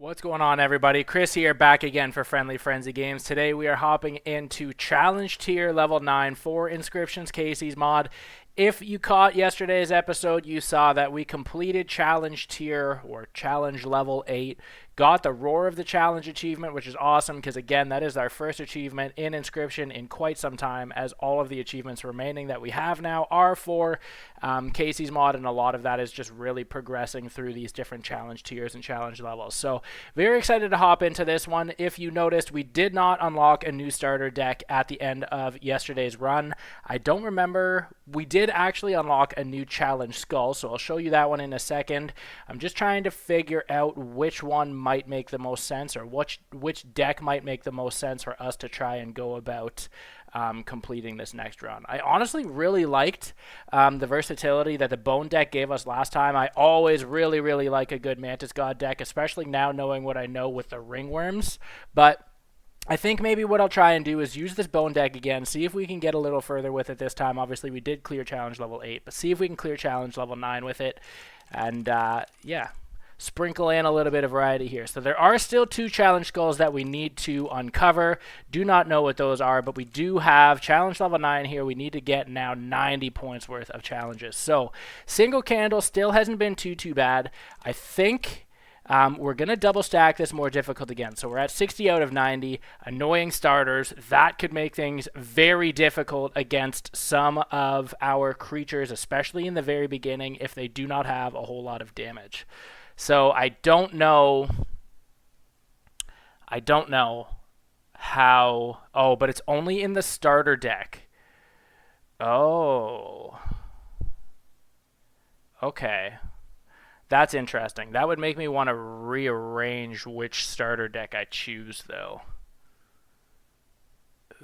What's going on, everybody? Chris here, back again for Friendly Frenzy Games. Today we are hopping into Challenge Tier Level 9 for Inscription's Kaycee'S mod. If you caught yesterday's episode, you saw that we completed Challenge Tier, or Challenge Level 8, got the Roar of the Challenge achievement, which is awesome because, again, that is our first achievement in Inscription in quite some time, as all of the achievements remaining that we have now are for Kaycee'S mod, and a lot of that is just really progressing through these different challenge tiers and challenge levels. So very excited to hop into this one. If you noticed, we did not unlock a new starter deck at the end of yesterday's run. I don't remember. We did actually unlock a new challenge skull, so I'll show you that one in a second. I'm just trying to figure out which one might make the most sense, or which deck might make the most sense for us to try and go about completing this next run. I honestly really liked the versatility that the Bone deck gave us last time. I always really like a good Mantis God deck, especially now knowing what I know with the Ringworms. But I think maybe what I'll try and do is use this Bone deck again, see if we can get a little further with it this time. Obviously, we did clear Challenge Level 8, but see if we can clear Challenge Level 9 with it. And, yeah, sprinkle in a little bit of variety here. So there are still 2 challenge skulls that we need to uncover. Do not know what those are, but we do have Challenge Level 9 here. We need to get now 90 points worth of challenges. So single candle still hasn't been too bad. I think we're going to double stack this more difficult again. So we're at 60 out of 90. Annoying starters. That could make things very difficult against some of our creatures, especially in the very beginning, if they do not have a whole lot of damage. So I don't know how... Oh, but it's only in the starter deck. Oh. Okay. That's interesting. That would make me want to rearrange which starter deck I choose, though.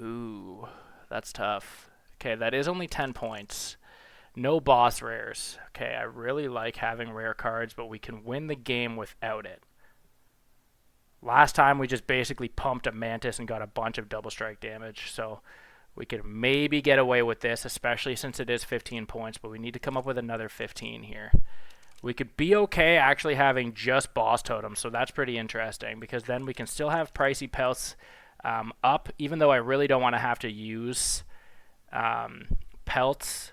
Ooh, that's tough. Okay, that is only 10 points. No boss rares. Okay, I really like having rare cards, but we can win the game without it. Last time we just basically pumped a Mantis and got a bunch of double strike damage, so we could maybe get away with this, especially since it is 15 points, but we need to come up with another 15 here. We could be okay actually having just boss totems, so that's pretty interesting, because then we can still have pricey pelts up, even though I really don't want to have to use pelts.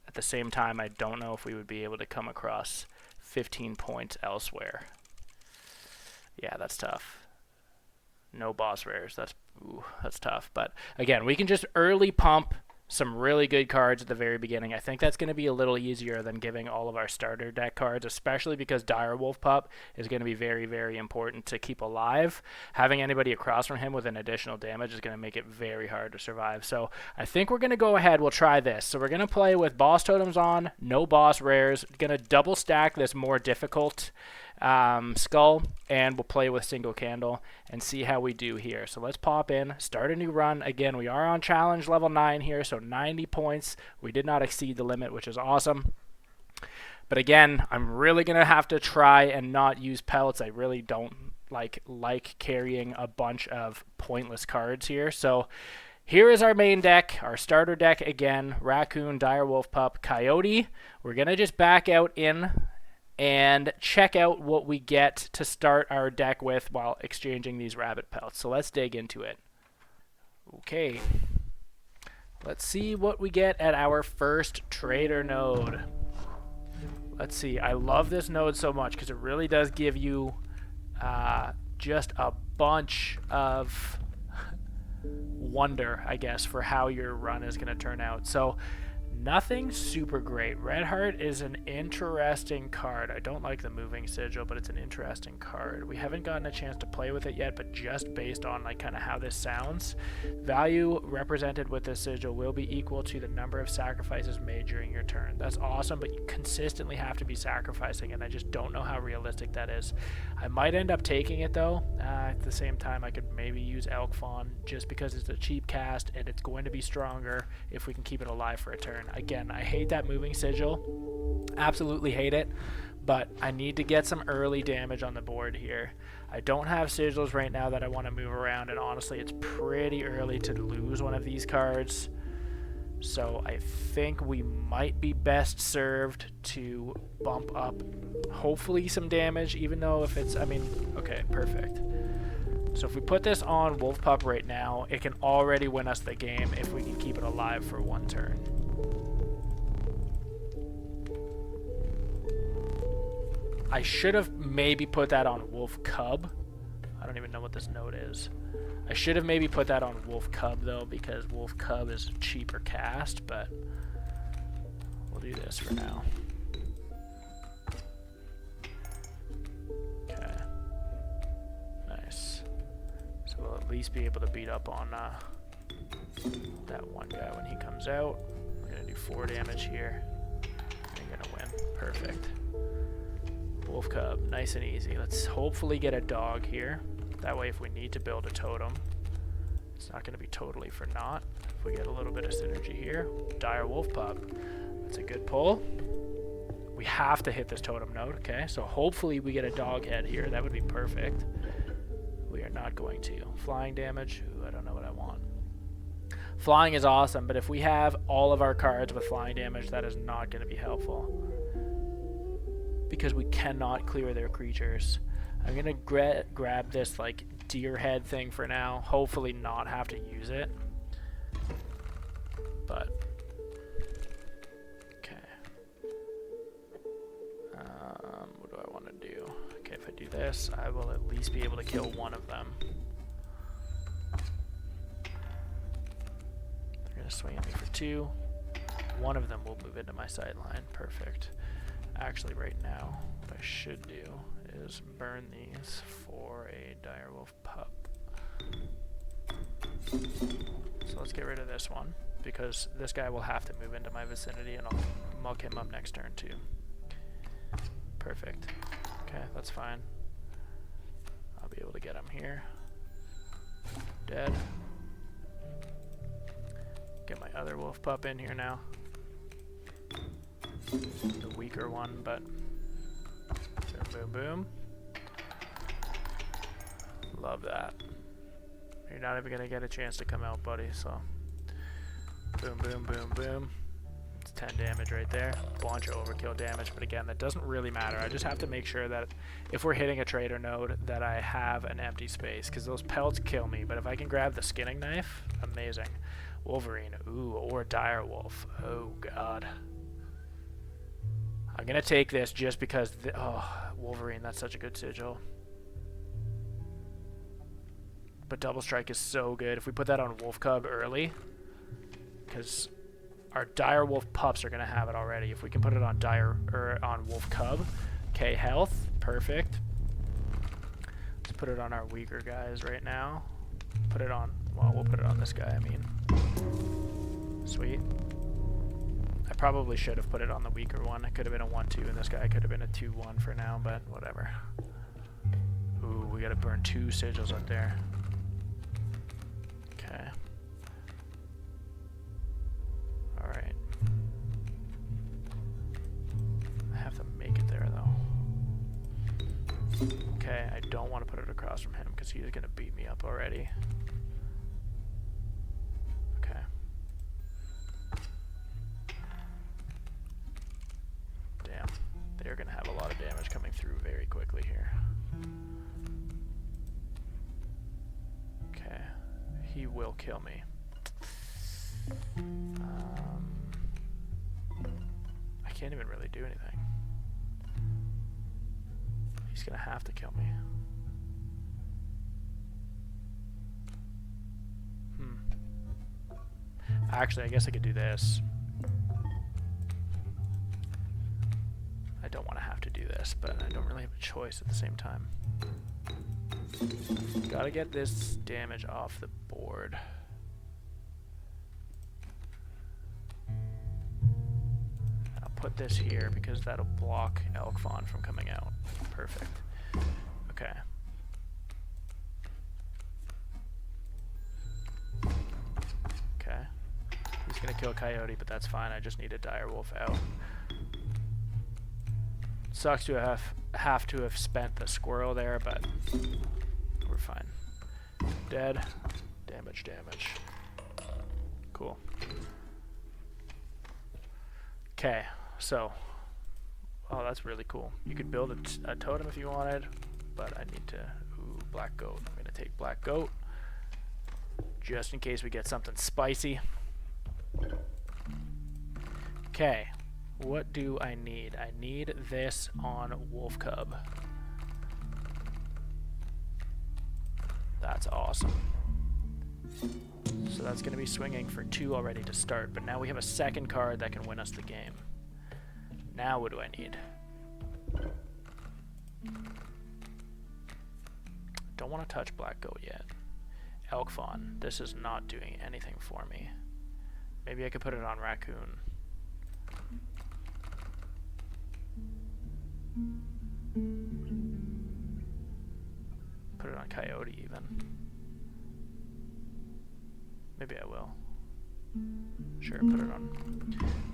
At the same time, I don't know if we would be able to come across 15 points elsewhere. Yeah, that's tough. No boss rares. That's tough. But again, we can just early pump some really good cards at the very beginning. I think that's going to be a little easier than giving all of our starter deck cards, especially because Direwolf Pup is going to be very important to keep alive. Having anybody across from him with an additional damage is going to make it very hard to survive. So I think we're going to go ahead. We'll try this. So we're going to play with boss totems on, no boss rares. Going to double stack this more difficult skull, and we'll play with single candle and see how we do here. So let's pop in, start a new run. Again, we are on challenge level 9 here, so 90 points. We did not exceed the limit, which is awesome. But again, I'm really going to have to try and not use pelts. I really don't like carrying a bunch of pointless cards here. So here is our main deck, our starter deck again: Raccoon, Direwolf Pup, Coyote. We're going to just back out in and check out what we get to start our deck with while exchanging these rabbit pelts. So let's dig into it. Okay, let's see what we get at our first trader node. Let's see. I love this node so much because it really does give you just a bunch of wonder, I guess, for how your run is going to turn out. So nothing super great. Red Heart is an interesting card. I don't like the moving sigil, but it's an interesting card. We haven't gotten a chance to play with it yet, but just based on kind of how this sounds, value represented with this sigil will be equal to the number of sacrifices made during your turn. That's awesome, but you consistently have to be sacrificing, and I just don't know how realistic that is. I might end up taking it though. At the same time, I could maybe use Elk Fawn just because it's a cheap cast and it's going to be stronger if we can keep it alive for a turn. Again, I hate that moving sigil. Absolutely hate it. But I need to get some early damage on the board here. I don't have sigils right now that I want to move around, and honestly, it's pretty early to lose one of these cards. So I think we might be best served to bump up, hopefully, some damage, even though if it's, I mean, okay, perfect. So if we put this on Wolf Pup right now, it can already win us the game if we can keep it alive for one turn. I should have maybe put that on Wolf Cub. I don't even know what this node is. I should have maybe put that on Wolf Cub though, because Wolf Cub is a cheaper cast, but we'll do this for now. Okay. Nice. So we'll at least be able to beat up on that one guy when he comes out. We're gonna do 4 damage here. We're gonna win. Perfect. Wolf Cub, nice and easy. Let's hopefully get a dog here. That way if we need to build a totem, it's not going to be totally for naught. If we get a little bit of synergy here, Dire Wolf Pup. That's a good pull. We have to hit this totem node, okay? So hopefully we get a dog head here. That would be perfect. We are not going to. Flying damage, ooh, I don't know what I want. Flying is awesome, but if we have all of our cards with flying damage, that is not going to be helpful. Because we cannot clear their creatures. I'm gonna grab this like deer head thing for now. Hopefully not have to use it. But okay. What do I want to do? Okay, if I do this, I will at least be able to kill one of them. They're gonna swing at me for 2. One of them will move into my sideline. Perfect. Actually, right now, what I should do is burn these for a Direwolf Pup. So let's get rid of this one, because this guy will have to move into my vicinity, and I'll muck him up next turn too. Perfect. Okay, that's fine. I'll be able to get him here. Dead. Get my other Wolf Pup in here now. The weaker one, but boom, boom, boom. Love that. You're not even gonna get a chance to come out, buddy, so boom, boom, boom, boom. It's 10 damage right there. Bunch of overkill damage, but again, that doesn't really matter. I just have to make sure that if we're hitting a trader node that I have an empty space, because those pelts kill me, but if I can grab the skinning knife, amazing. Wolverine, ooh, or Dire Wolf. Oh god. I'm gonna take this just because, oh, Wolverine, that's such a good sigil. But Double Strike is so good. If we put that on Wolf Cub early, because our Dire Wolf Pups are gonna have it already. If we can put it on on Wolf Cub, okay, health, perfect. Let's put it on our weaker guys right now. Put it on, well, we'll put it on this guy, I mean. Sweet. I probably should have put it on the weaker one. It could have been a 1-2, and this guy could have been a 2-1 for now, but whatever. Ooh, we gotta burn 2 sigils up there. Okay. Alright. I have to make it there, though. Okay, I don't want to put it across from him, because he's gonna beat me up already. They're going to have a lot of damage coming through very quickly here. Okay. He will kill me. I can't even really do anything. He's going to have to kill me. Actually, I guess I could do this. I don't want to have to do this, but I don't really have a choice at the same time. Gotta get this damage off the board. I'll put this here because that'll block Elk Fawn from coming out. Perfect. Okay. Okay. He's gonna kill Coyote, but that's fine. I just need a Dire Wolf out. Sucks to have to have spent the squirrel there, but we're fine. Dead. Damage, damage. Cool. Okay, so, oh, that's really cool. You could build a totem if you wanted, but I need to, ooh, black goat. I'm gonna take black goat, just in case we get something spicy. Okay, what do I need? I need this on wolf cub. That's awesome. So that's going to be swinging for 2 already to start, but now we have a second card that can win us the game. Now what do I need? Don't want to touch black goat yet. Elk fawn. This is not doing anything for me. Maybe I could put it on raccoon. Put it on coyote even. Maybe I will. Sure, put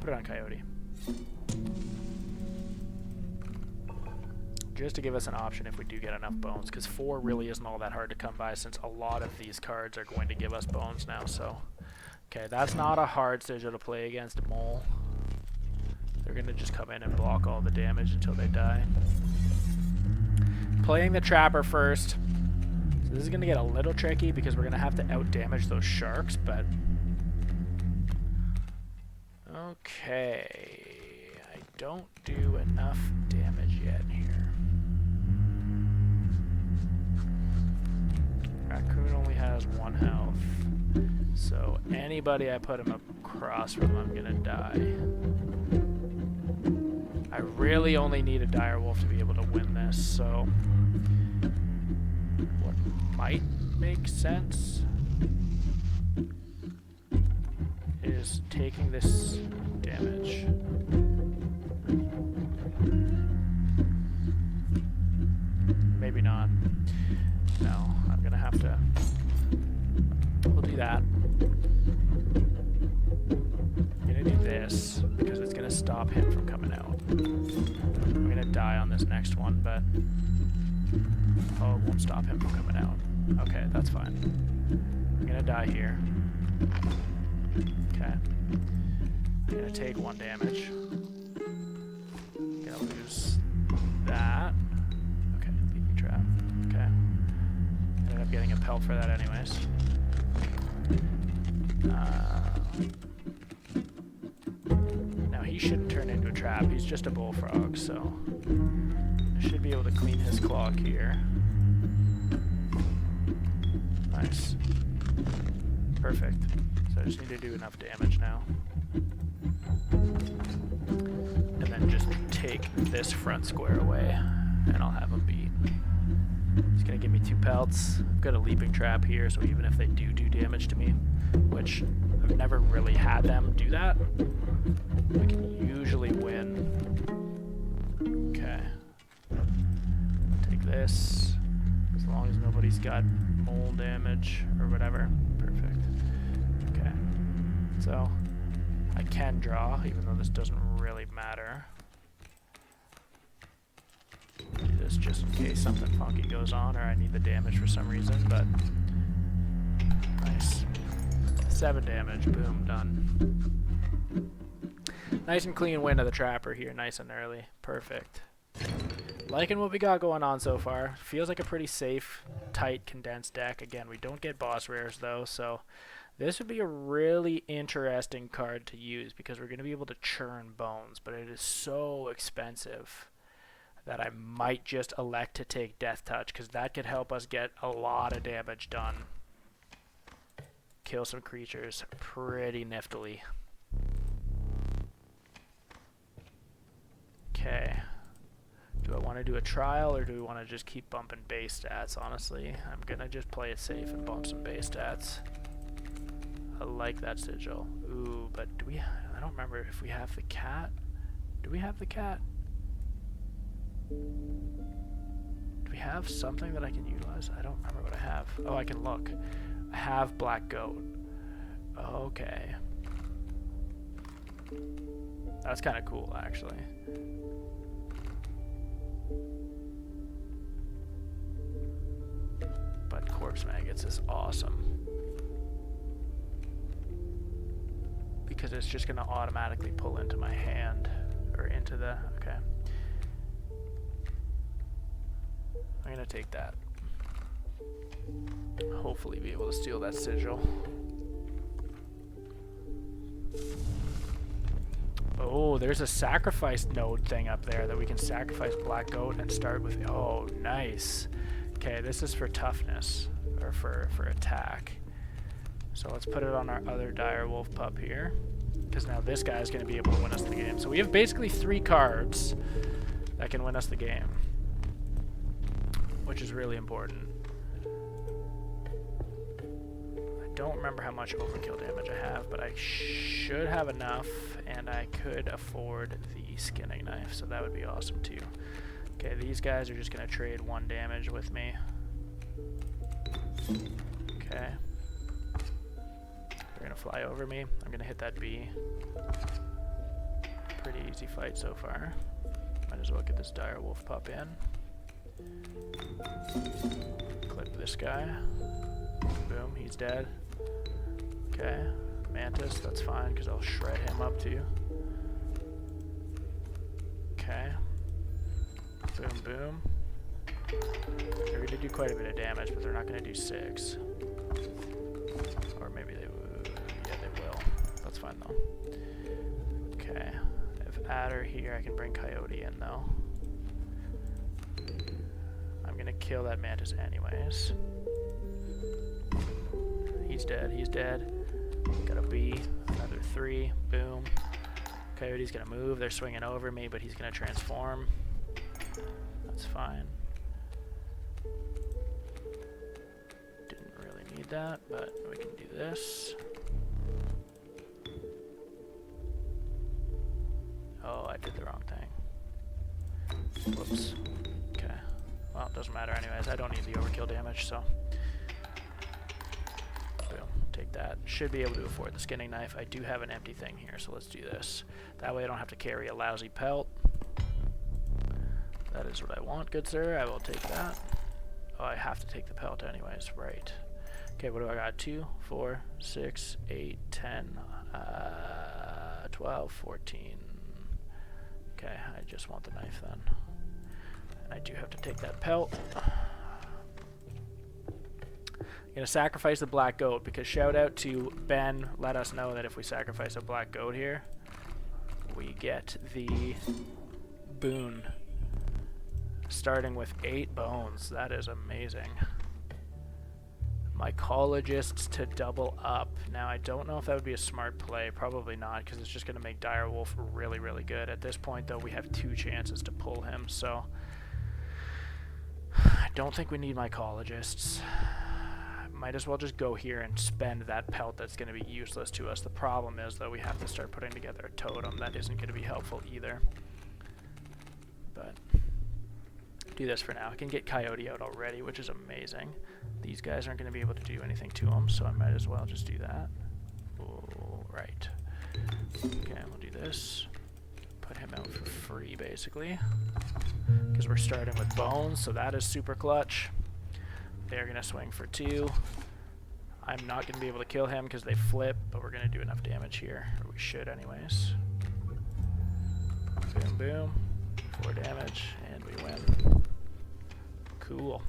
it on coyote. Just to give us an option if we do get enough bones, because 4 really isn't all that hard to come by since a lot of these cards are going to give us bones now, so. Okay, that's not a hard sigil to play against mole. They're gonna just come in and block all the damage until they die. Playing the trapper first. So this is gonna get a little tricky because we're gonna have to out-damage those sharks, but... Okay... I don't do enough damage yet here. Raccoon only has 1 health. So anybody I put him across from, I'm gonna die. I really only need a direwolf to be able to win this, so... What might make sense is taking this damage. Maybe not. No, I'm gonna have to... We'll do that. I'm gonna do this because it's gonna stop him from coming out. I'm gonna die on this next one, but oh, it won't stop him from coming out. Okay, that's fine. I'm gonna die here. Okay. I'm gonna take 1 damage. I'm gonna lose that. Okay, leaping trap. Okay. Ended up getting a pelt for that anyways. Now he shouldn't turn into a trap. He's just a bullfrog, so I should be able to clean his clock here. Nice. Perfect. So I just need to do enough damage now. And then just take this front square away, and I'll have him beat. It's gonna give me 2 pelts. I've got a leaping trap here, so even if they do damage to me, which I've never really had them do that, I can usually win. Okay. Take this, as long as nobody's got mole damage or whatever. Perfect. Okay. So, I can draw, even though this doesn't really matter. Do this just in case something funky goes on or I need the damage for some reason, but nice. 7 damage, boom, done. Nice and clean win of the trapper here, nice and early. Perfect. Liking what we got going on so far. Feels like a pretty safe, tight, condensed deck. Again, we don't get boss rares though, so this would be a really interesting card to use because we're going to be able to churn bones, but it is so expensive that I might just elect to take Death Touch because that could help us get a lot of damage done. Kill some creatures pretty niftily. Okay. Do I want to do a trial or do we want to just keep bumping base stats? Honestly, I'm going to just play it safe and bump some base stats. I like that sigil. Ooh, but do we... I don't remember if we have the cat. Do we have the cat? Do we have something that I can utilize? I don't remember what I have. Oh, I can look. I have black goat. Okay. That's kind of cool, actually. But corpse maggots is awesome. We because it's just going to automatically pull into my hand, or into the, okay. I'm going to take that. Hopefully be able to steal that sigil. Oh, there's a sacrifice node thing up there that we can sacrifice Black Goat and start with. Oh, nice. Okay, this is for toughness, or for attack. So let's put it on our other dire wolf pup here, because now this guy is going to be able to win us the game. So we have basically 3 cards that can win us the game, which is really important. I don't remember how much overkill damage I have, but I should have enough, and I could afford the skinning knife, so that would be awesome too. Okay, these guys are just going to trade 1 damage with me. Okay. They're going to fly over me. I'm going to hit that B. Pretty easy fight so far. Might as well get this dire wolf pup in. Clip this guy. Boom, he's dead. Okay, Mantis, that's fine, because I'll shred him up too. Okay. Boom, boom. They're going to do quite a bit of damage, but they're not going to do 6. Or maybe they will. Yeah, they will. That's fine, though. Okay. If Adder here, I can bring Coyote in, though. I'm going to kill that Mantis anyways. He's dead. He's dead. Got a B. Another 3. Boom. Coyote's going to move. They're swinging over me, but he's going to transform. That's fine. Didn't really need that, but we can do this. Oh, I did the wrong thing. Whoops. Okay. Well, it doesn't matter anyways. I don't need the overkill damage, so. Boom. Take that. Should be able to afford the skinning knife. I do have an empty thing here, so let's do this. That way I don't have to carry a lousy pelt. That is what I want, good sir. I will take that. Oh, I have to take the pelt anyways, right. Okay, what do I got? 2, 4, 6, 8, 10, 12, 14. Okay, I just want the knife then. And I do have to take that pelt. I'm going to sacrifice the black goat, because shout out to Ben, let us know that if we sacrifice a black goat here, we get the boon. Starting with 8 bones. That is amazing. Mycologists to double up. Now, I don't know if that would be a smart play. Probably not, because it's just going to make Dire Wolf really, really good. At this point, though, we have 2 chances to pull him, so I don't think we need Mycologists. Might as well just go here and spend that pelt that's going to be useless to us. The problem is, though, we have to start putting together a totem. That isn't going to be helpful either. But do this for now. I can get Coyote out already, which is amazing. These guys aren't going to be able to do anything to him, so I might as well just do that. All right. Okay, we'll do this. Put him out for free, basically. Because we're starting with bones, so that is super clutch. They're going to swing for 2. I'm not going to be able to kill him because they flip, but we're going to do enough damage here. Or we should anyways. Boom, boom. 4 damage, and we win. Cool.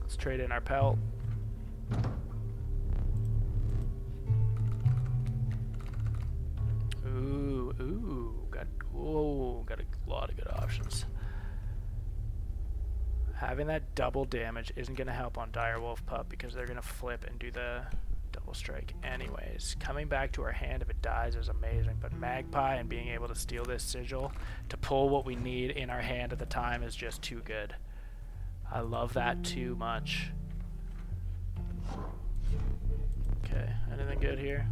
Let's trade in our pelt. Got a lot of good options. Having that double damage isn't going to help on Dire Wolf Pup because they're going to flip and do the double strike anyways. Coming back to our hand if it dies is amazing, but Magpie and being able to steal this sigil to pull what we need in our hand at the time is just too good. I love that too much. Okay, anything good here?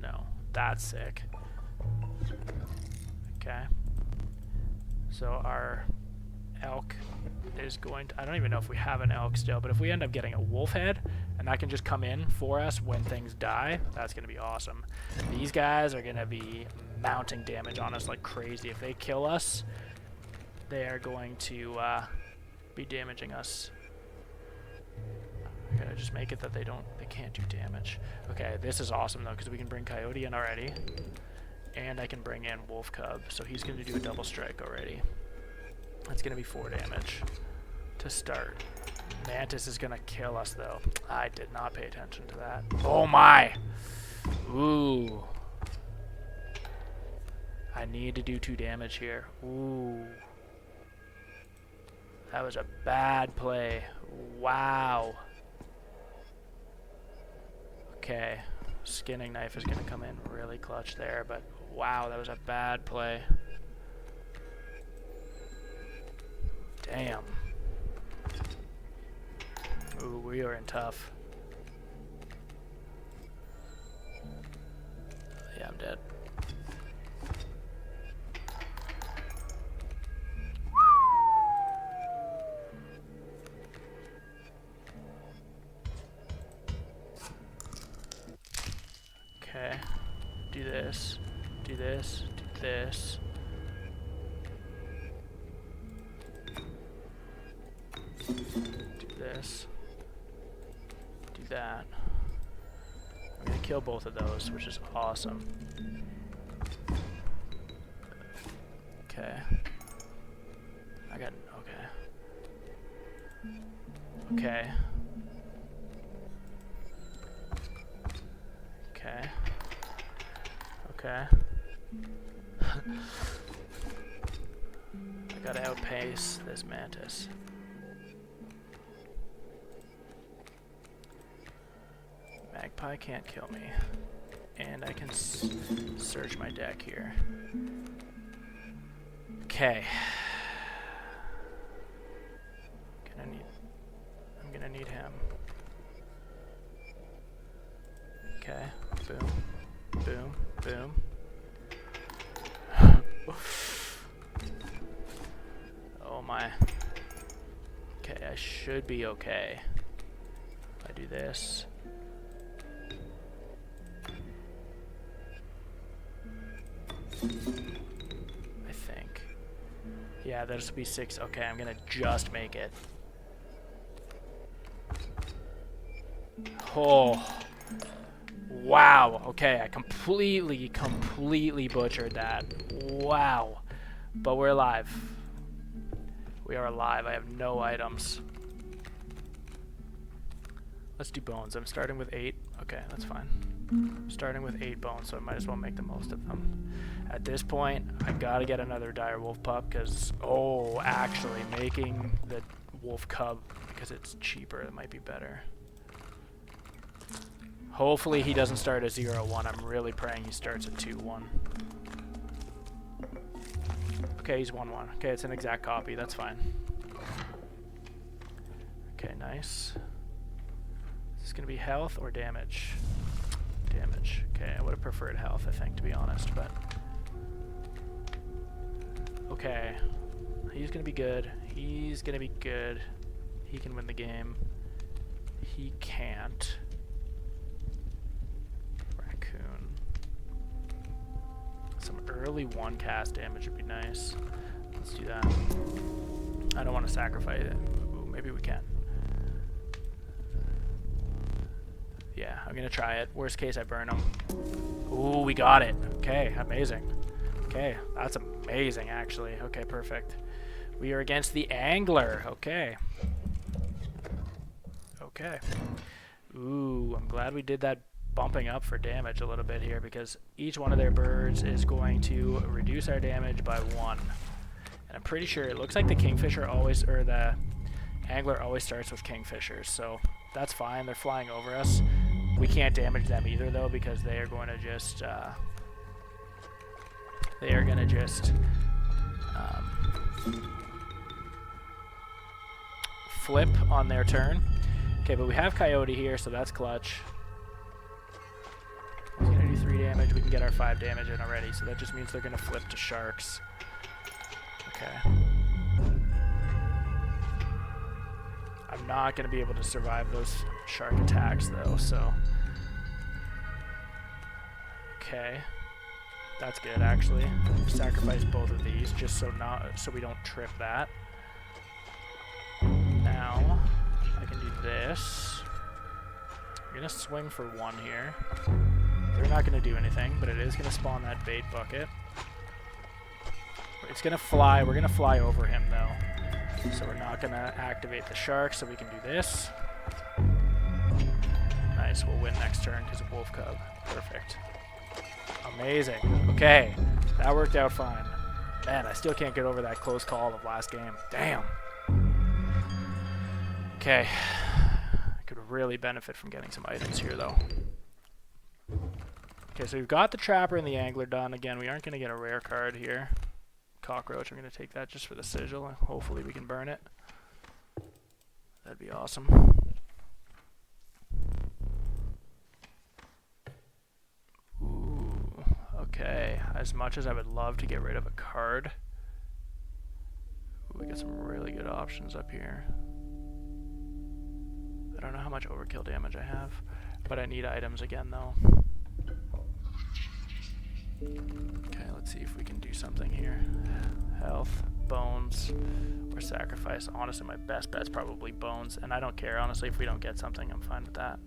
No. That's sick. Okay. So our elk is going to, I don't even know if we have an elk still, but if we end up getting a wolf head and that can just come in for us when things die, that's going to be awesome. These guys are going to be mounting damage on us like crazy. If they kill us, they are going to be damaging us. Okay, just make it that they can't do damage. Okay, this is awesome though, because we can bring Coyote in already. And I can bring in Wolf Cub, so he's going to do a double strike already. That's going to be 4 damage to start. Mantis is going to kill us though. I did not pay attention to that. Oh my! Ooh. I need to do 2 damage here. Ooh. That was a bad play. Wow. Okay. Skinning knife is going to come in really clutch there, but wow, that was a bad play. Damn. Ooh, we are in tough. Yeah, I'm dead. Okay, do this, do this, do this. Do this, do that. I'm gonna kill both of those, which is awesome. Okay. I got, okay. Okay. Okay. Okay. I gotta outpace this Mantis. Magpie can't kill me. And I can search my deck here. Okay. I'm gonna need him. Okay. Boom. Boom. Boom. Oh my. Okay, I should be okay. If I do this. I think. Yeah, this will be 6. Okay, I'm gonna just make it. Oh. Wow. Okay, I completely butchered that. Wow. But we're alive. We are alive. I have no items. Let's do bones. I'm starting with 8. Okay, that's fine. I'm starting with 8 bones, so I might as well make the most of them. At this point, I gotta get another direwolf pup, because, oh, actually, making the wolf cub, because it's cheaper, it might be better. Hopefully he doesn't start at 0-1. I'm really praying he starts at 2-1. Okay, he's 1-1. Okay, it's an exact copy. That's fine. Okay, nice. Is this going to be health or damage? Damage. Okay, I would have preferred health, I think, to be honest, but... Okay. He's going to be good. He's going to be good. He can win the game. He can't. Raccoon. Some early 1-cast damage would be nice. Let's do that. I don't want to sacrifice it. Ooh, maybe we can. Yeah, I'm going to try it. Worst case, I burn him. Ooh, we got it. Okay, amazing. Okay, that's amazing, actually. Okay, perfect. We are against the Angler. Okay. Okay. Ooh, I'm glad we did that bumping up for damage a little bit here, because each one of their birds is going to reduce our damage by 1. And I'm pretty sure it looks like the Kingfisher always, or the Angler always starts with Kingfishers, so that's fine. They're flying over us. We can't damage them either, though, because they are going to just flip on their turn. Okay, but we have Coyote here, so that's clutch. He's going to do 3 damage. We can get our 5 damage in already, so that just means they're going to flip to sharks. Okay. I'm not going to be able to survive those shark attacks, though, so... Okay. That's good, actually. Sacrifice both of these, just so we don't trip that. Now, I can do this. We're going to swing for 1 here. They're not going to do anything, but it is going to spawn that bait bucket. It's going to fly. We're going to fly over him, though. So we're not going to activate the shark, so we can do this. Nice. We'll win next turn because of Wolf Cub. Perfect. Amazing. Okay. That worked out fine. Man, I still can't get over that close call of last game. Damn. Okay. I could really benefit from getting some items here, though. Okay, so we've got the Trapper and the Angler done. Again, we aren't going to get a rare card here. Cockroach, I'm going to take that just for the sigil. Hopefully we can burn it. That'd be awesome. Ooh, okay. As much as I would love to get rid of a card, we got some really good options up here. I don't know how much overkill damage I have, but I need items again, though. Okay, let's see if we can do something here. Health, bones, or sacrifice. Honestly, my best bet's probably bones, and I don't care. Honestly, if we don't get something, I'm fine with that.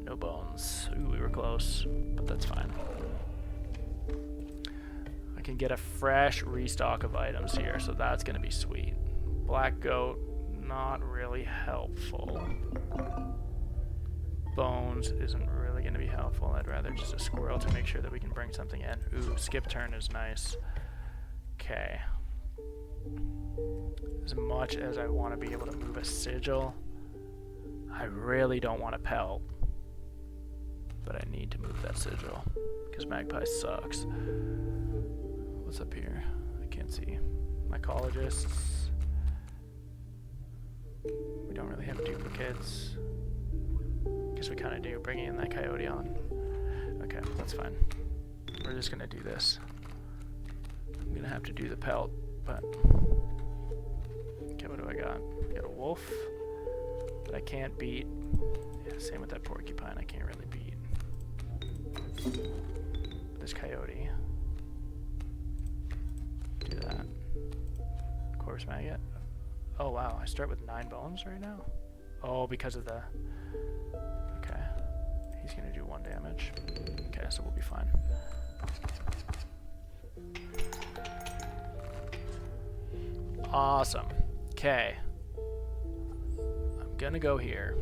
No bones. Ooh, we were close, but that's fine. I can get a fresh restock of items here, so that's going to be sweet. Black goat, not really helpful. Bones isn't really going to be helpful. I'd rather just a squirrel to make sure that we can bring something in. Ooh, skip turn is nice. Okay. As much as I want to be able to move a sigil, I really don't want to pelt. But I need to move that sigil, because Magpie sucks. What's up here? I can't see. Mycologists. We don't really have duplicates. Guess we kind of do, bringing in that coyote on. Okay, that's fine. We're just going to do this. I'm going to have to do the pelt, but... Okay, what do I got? I got a wolf that I can't beat. Yeah, same with that porcupine, I can't really beat. This coyote. Do that. Corpse maggot. Oh wow, I start with 9 bones right now? Oh, because of the... Okay. He's gonna do 1 damage. Okay, so we'll be fine. Awesome. Okay. I'm gonna go here.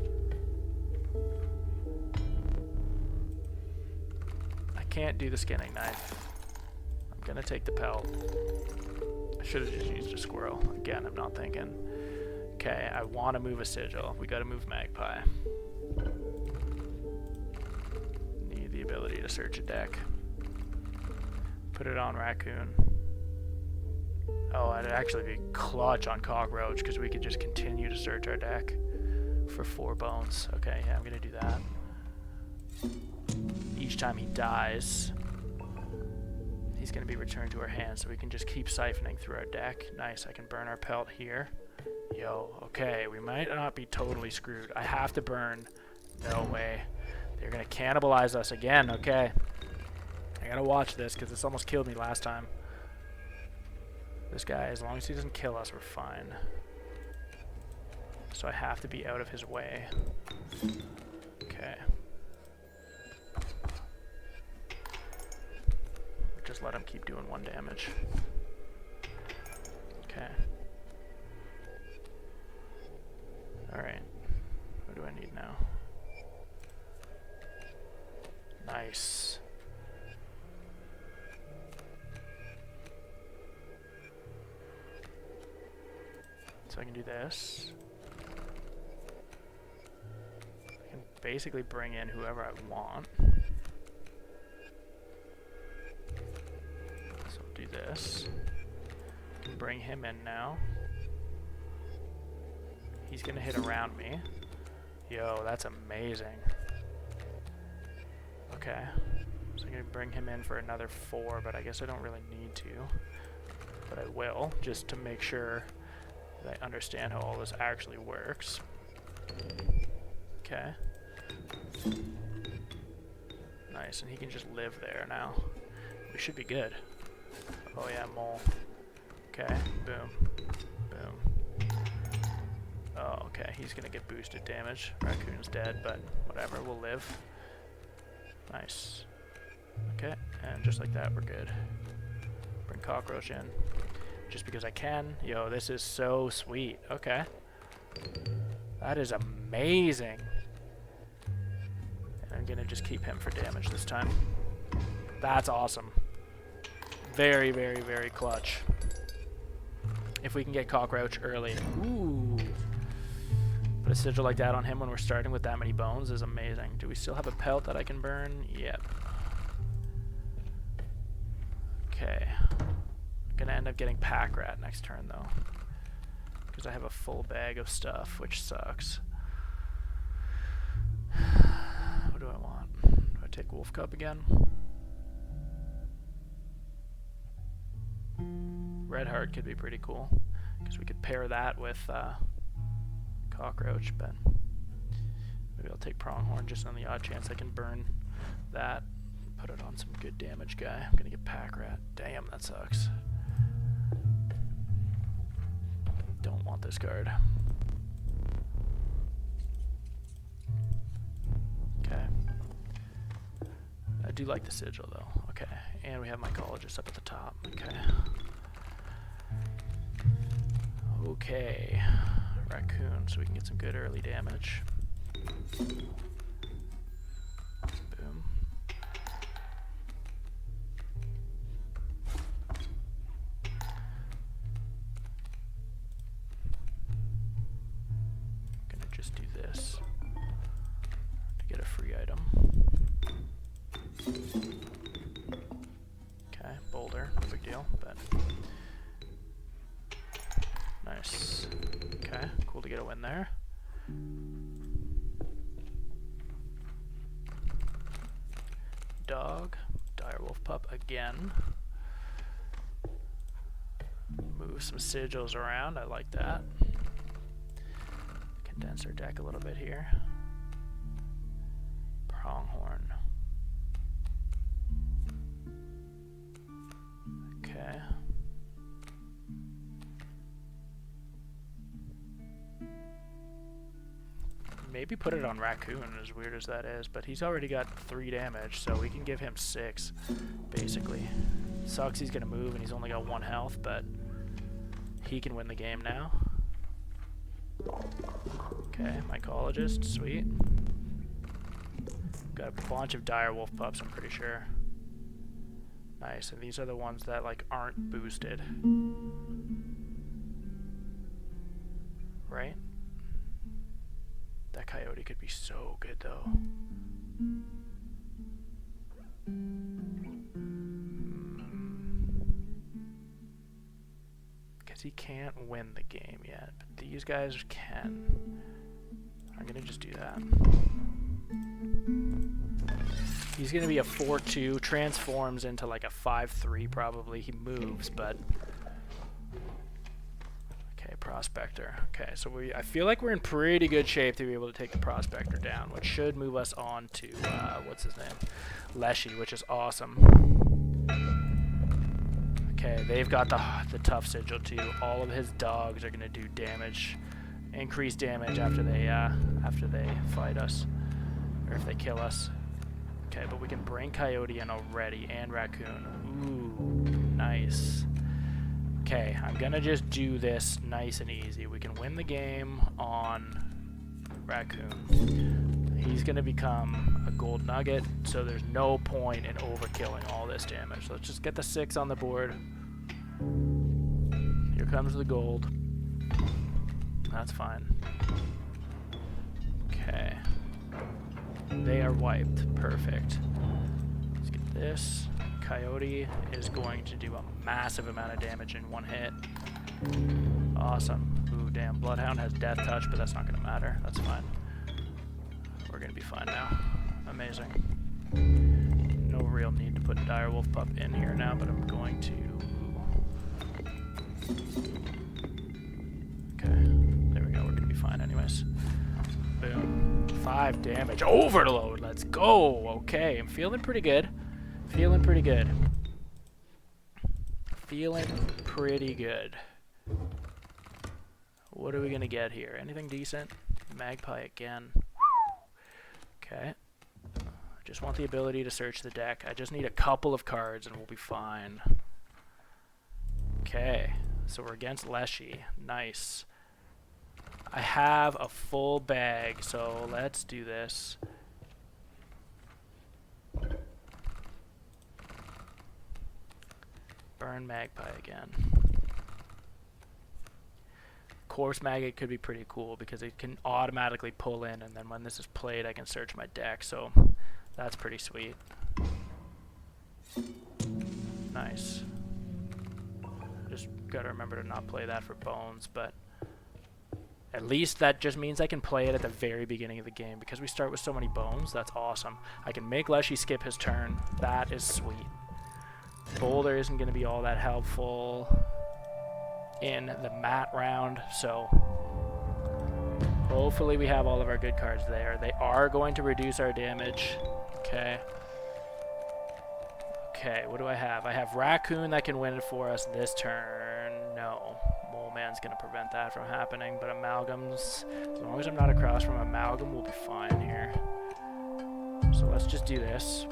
I can't do the skinning knife. I'm gonna take the pelt. I should have just used a squirrel. Again, I'm not thinking. Okay, I want to move a sigil. We got to move Magpie. Need the ability to search a deck. Put it on Raccoon. Oh, it'd actually be clutch on Cockroach because we could just continue to search our deck for 4 bones. Okay, yeah, I'm going to do that. Each time he dies, he's going to be returned to our hand, so we can just keep siphoning through our deck. Nice, I can burn our pelt here. Yo, okay, we might not be totally screwed. I have to burn. No way. They're going to cannibalize us again, okay. I got to watch this because this almost killed me last time. This guy, as long as he doesn't kill us, we're fine. So I have to be out of his way. Okay. Just let him keep doing 1 damage. Okay. Alright. What do I need now? Nice. So I can do this. I can basically bring in whoever I want. So I'll do this. I can bring him in now. He's gonna hit around me. Yo, that's amazing. Okay. So I'm gonna bring him in for another 4, but I guess I don't really need to. But I will, just to make sure that I understand how all this actually works. Okay. Nice, and he can just live there now. We should be good. Oh yeah, mole. Okay, boom. Boom. Oh, okay, he's gonna get boosted damage. Raccoon's dead, but Whatever, we'll live. Nice. Okay, and just like that, we're good. Bring cockroach in. Just because I can. Yo, this is so sweet. Okay. That is amazing. And I'm gonna just keep him for damage this time. That's awesome. Very, very, very clutch. If we can get cockroach early. Ooh. Put a sigil like that on him when we're starting with that many bones is amazing. Do we still have a pelt that I can burn? Yep. Okay. I'm gonna end up getting pack rat next turn though. Because I have a full bag of stuff, which sucks. What do I want? Do I take wolf cup again? Red heart could be pretty cool. Because we could pair that with cockroach, but maybe I'll take pronghorn just on the odd chance I can burn that. Put it on some good damage guy. I'm gonna get pack rat. Damn, that sucks. Don't want this card. Okay. I do like the sigil though. Okay. And we have mycologist up at the top. Okay. Okay. Raccoon, so we can get some good early damage. Boom. Gonna just do this to get a free item. Okay, boulder, no big deal, but nice. Okay, cool to get a win there. Dog, direwolf pup again. Move some sigils around, I like that. Condense our deck a little bit here. Pronghorn. Okay. Maybe put it on Raccoon, as weird as that is, but he's already got 3 damage, so we can give him 6, basically. Sucks he's gonna move and he's only got 1 health, but he can win the game now. Okay, mycologist, sweet. Got a bunch of direwolf pups, I'm pretty sure. Nice, and these are the ones that like aren't boosted. Right? That coyote could be so good though. Because he can't win the game yet, but these guys can. I'm gonna just do that. He's gonna be a 4-2, transforms into like a 5-3 probably. He moves, but Prospector. Okay, so I feel like we're in pretty good shape to be able to take the Prospector down, which should move us on to, what's his name? Leshy, which is awesome. Okay, they've got the tough sigil too. All of his dogs are going to do damage, increased damage after they fight us, or if they kill us. Okay, but we can bring Coyote in already, and Raccoon. Ooh, nice. Okay, I'm gonna just do this nice and easy. We can win the game on Raccoon. He's gonna become a gold nugget, so there's no point in overkilling all this damage. Let's just get the 6 on the board. Here comes the gold. That's fine. Okay. They are wiped. Perfect. Let's get this. Coyote is going to do a massive amount of damage in 1 hit. Awesome. Ooh, damn. Bloodhound has death touch, but that's not going to matter. That's fine. We're going to be fine now. Amazing. No real need to put Direwolf Pup in here now, but I'm going to... Okay. There we go. We're going to be fine anyways. Boom. 5 damage. Overload. Let's go. Okay. I'm feeling pretty good. Feeling pretty good. Feeling pretty good. What are we gonna get here? Anything decent? Magpie again. Okay. I just want the ability to search the deck. I just need a couple of cards and we'll be fine. Okay. So we're against Leshy. Nice. I have a full bag, so let's do this. Burn Magpie again. Corpse Maggot could be pretty cool because it can automatically pull in, and then when this is played I can search my deck, so that's pretty sweet. Nice. Just gotta remember to not play that for bones, but at least that just means I can play it at the very beginning of the game. Because we start with so many bones, that's awesome. I can make Leshy skip his turn. That is sweet. Boulder isn't going to be all that helpful in the mat round, so hopefully we have all of our good cards there. They are going to reduce our damage. Okay. Okay, what do I have? I have Raccoon that can win it for us this turn. No. Mole Man's going to prevent that from happening, but Amalgams, as long as I'm not across from Amalgam, we'll be fine here. So let's just do this.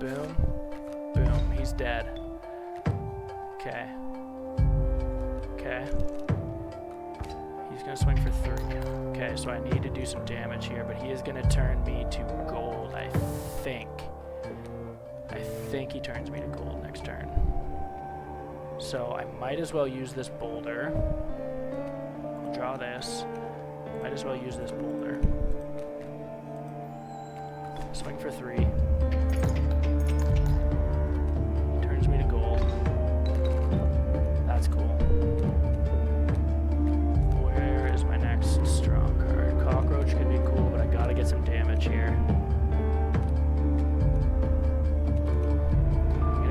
Boom. Boom. He's dead. Okay. Okay. He's going to swing for 3. Okay, so I need to do some damage here, but he is going to turn me to gold, I think. I think he turns me to gold next turn. So I might as well use this boulder. I'll draw this. Might as well use this boulder. Swing for 3. Turns me to gold. That's cool. Where is my next strong card? Cockroach could be cool, but I gotta get some damage here.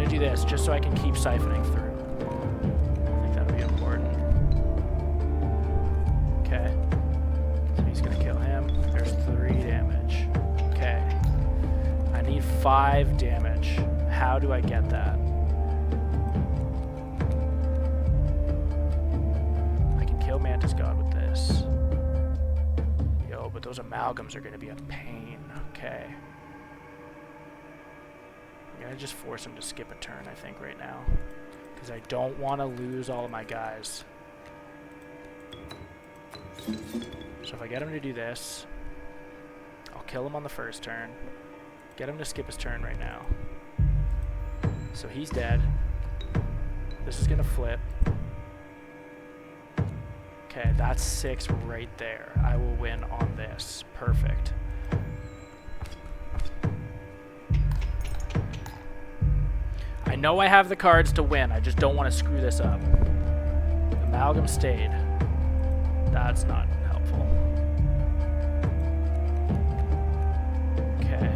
Do this just so I can keep siphoning through. I think that'll be important. Okay. So he's gonna kill him. There's 3 damage. Okay. I need 5 damage. How do I get that? I can kill Mantis God with this. Yo, but those amalgams are gonna be a pain. Okay. I'm going to just force him to skip a turn, I think, right now. Because I don't want to lose all of my guys. So if I get him to do this, I'll kill him on the first turn. Get him to skip his turn right now. So he's dead. This is going to flip. Okay, that's 6 right there. I will win on this. Perfect. I know I have the cards to win. I just don't want to screw this up. Amalgam stayed. That's not helpful. Okay.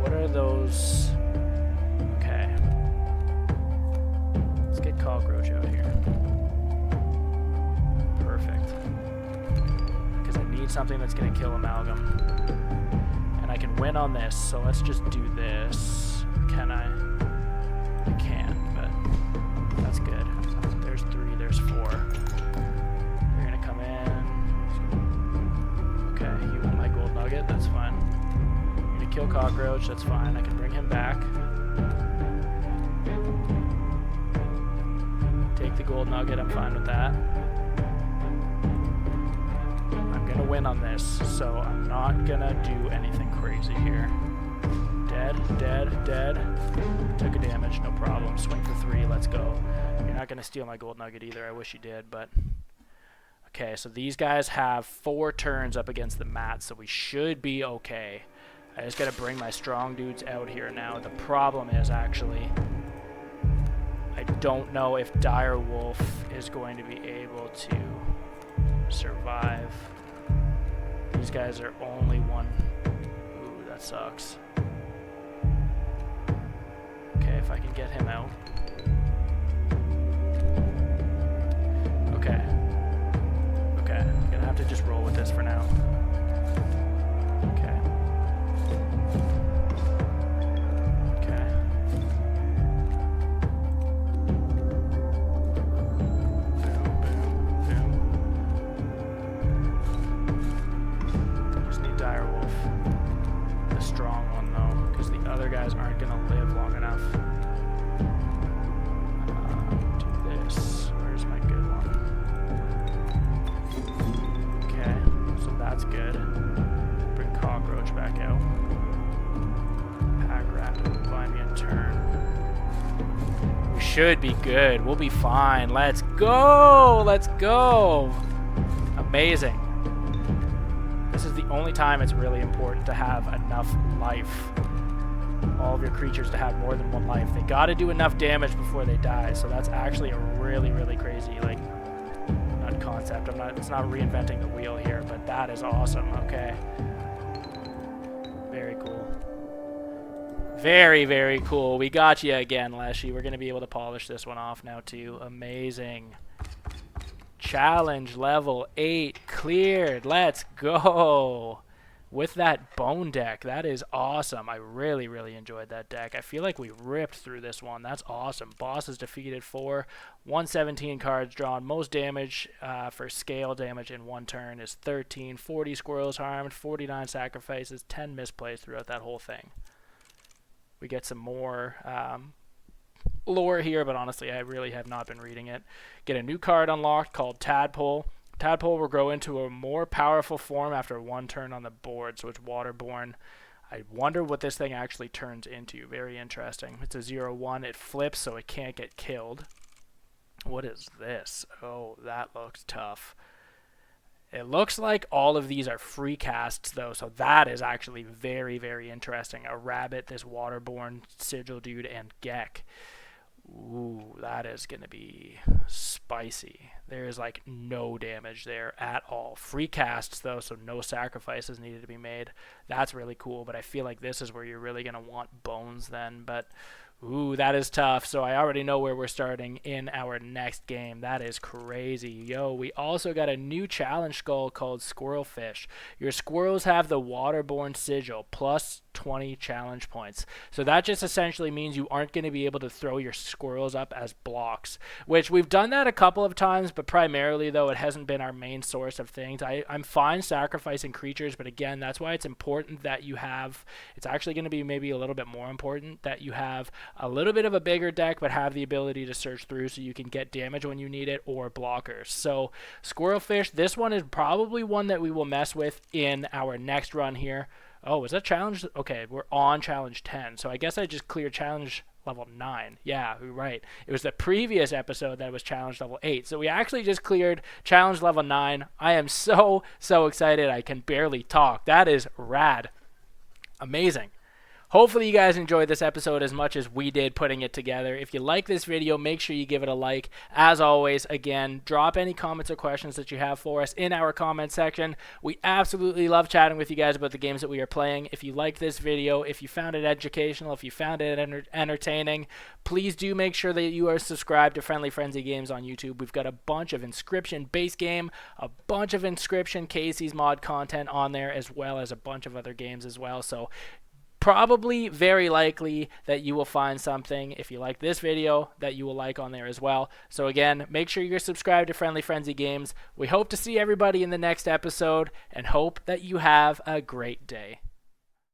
What are those? Okay. Let's get Cockroach out here. Perfect. Because I need something that's going to kill Amalgam. And I can win on this, so let's just do this. Can I? I can, but that's good. There's 3, there's 4. You're gonna come in. Okay, you want my gold nugget? That's fine. You're gonna kill Cockroach, that's fine. I can bring him back. Take the gold nugget, I'm fine with that. I'm gonna win on this, so I'm not gonna do anything crazy here. Dead, dead, dead. Took a damage, no problem. Swing for 3, let's go. You're not going to steal my gold nugget either. I wish you did, but... Okay, so these guys have 4 turns up against the mat, so we should be okay. I just got to bring my strong dudes out here now. The problem is, actually, I don't know if Dire Wolf is going to be able to survive. These guys are only 1... Ooh, that sucks. Okay, if I can get him out. Okay. Okay, I'm gonna have to just roll with this for now. Okay. Okay. Boom, boom, boom. dire wolf. The strong one though, because the other guys aren't going to live long enough. Do this. Where's my good one? Okay, so that's good. Bring cockroach back out. Pack rat will buy me a turn. We should be good. We'll be fine. Let's go! Let's go! Amazing. This is the only time it's really important to have enough life. All of your creatures to have more than one life. They got to do enough damage before they die. So that's actually a really, really crazy, like, not concept. It's not reinventing the wheel here, but that is awesome. Okay. Very cool. Very, very cool. We got you again, Leshy. We're going to be able to polish this one off now, too. Amazing. Challenge level 8 cleared. Let's go. With that bone deck. That is awesome. I really, really enjoyed that deck. I feel like we ripped through this one. That's awesome. Boss is defeated 4. 117 cards drawn. Most damage for scale damage in one turn is 13. 40 squirrels harmed. 49 sacrifices. 10 misplays throughout that whole thing. We get some more lore here, but honestly, I really have not been reading it. Get a new card unlocked called Tadpole. Tadpole will grow into a more powerful form after one turn on the board, so it's waterborne. I wonder what this thing actually turns into. Very interesting. It's a 0/1. It flips, so it can't get killed. What is this? Oh, that looks tough. It looks like all of these are free casts, though, so that is actually very, very interesting. A rabbit, this waterborne sigil dude, and Gek. Ooh, that is going to be spicy. There is, like, no damage there at all. Free casts, though, so no sacrifices needed to be made. That's really cool, but I feel like this is where you're really going to want bones then, but... Ooh, that is tough. So I already know where we're starting in our next game. That is crazy. Yo, we also got a new challenge skull called Squirrelfish. Your squirrels have the waterborne sigil, plus 20 challenge points. So that just essentially means you aren't going to be able to throw your squirrels up as blocks, which we've done that a couple of times, but primarily, though, it hasn't been our main source of things. I'm fine sacrificing creatures, but again, that's why it's important that you have, it's actually going to be maybe a little bit more important that you have a little bit of a bigger deck, but have the ability to search through so you can get damage when you need it, or blockers. So Squirrelfish, this one is probably one that we will mess with in our next run here. Oh, is that challenge? Okay, we're on challenge 10. So I guess I just cleared challenge level 9. Yeah, you're right. It was the previous episode that was challenge level 8. So we actually just cleared challenge level 9. I am so excited I can barely talk. That is rad. Amazing. Hopefully you guys enjoyed this episode as much as we did putting it together. If you like this video, make sure you give it a like. As always, again, drop any comments or questions that you have for us in our comment section. We absolutely love chatting with you guys about the games that we are playing. If you liked this video, if you found it educational, if you found it entertaining, please do make sure that you are subscribed to Friendly Frenzy Games on YouTube. We've got a bunch of Inscription base game, a bunch of Inscription Kaycee'S mod content on there, as well as a bunch of other games as well. So probably very likely that you will find something, if you like this video, that you will like on there as well. So again, make sure you're subscribed to Friendly Frenzy Games. We hope to see everybody in the next episode and hope that you have a great day.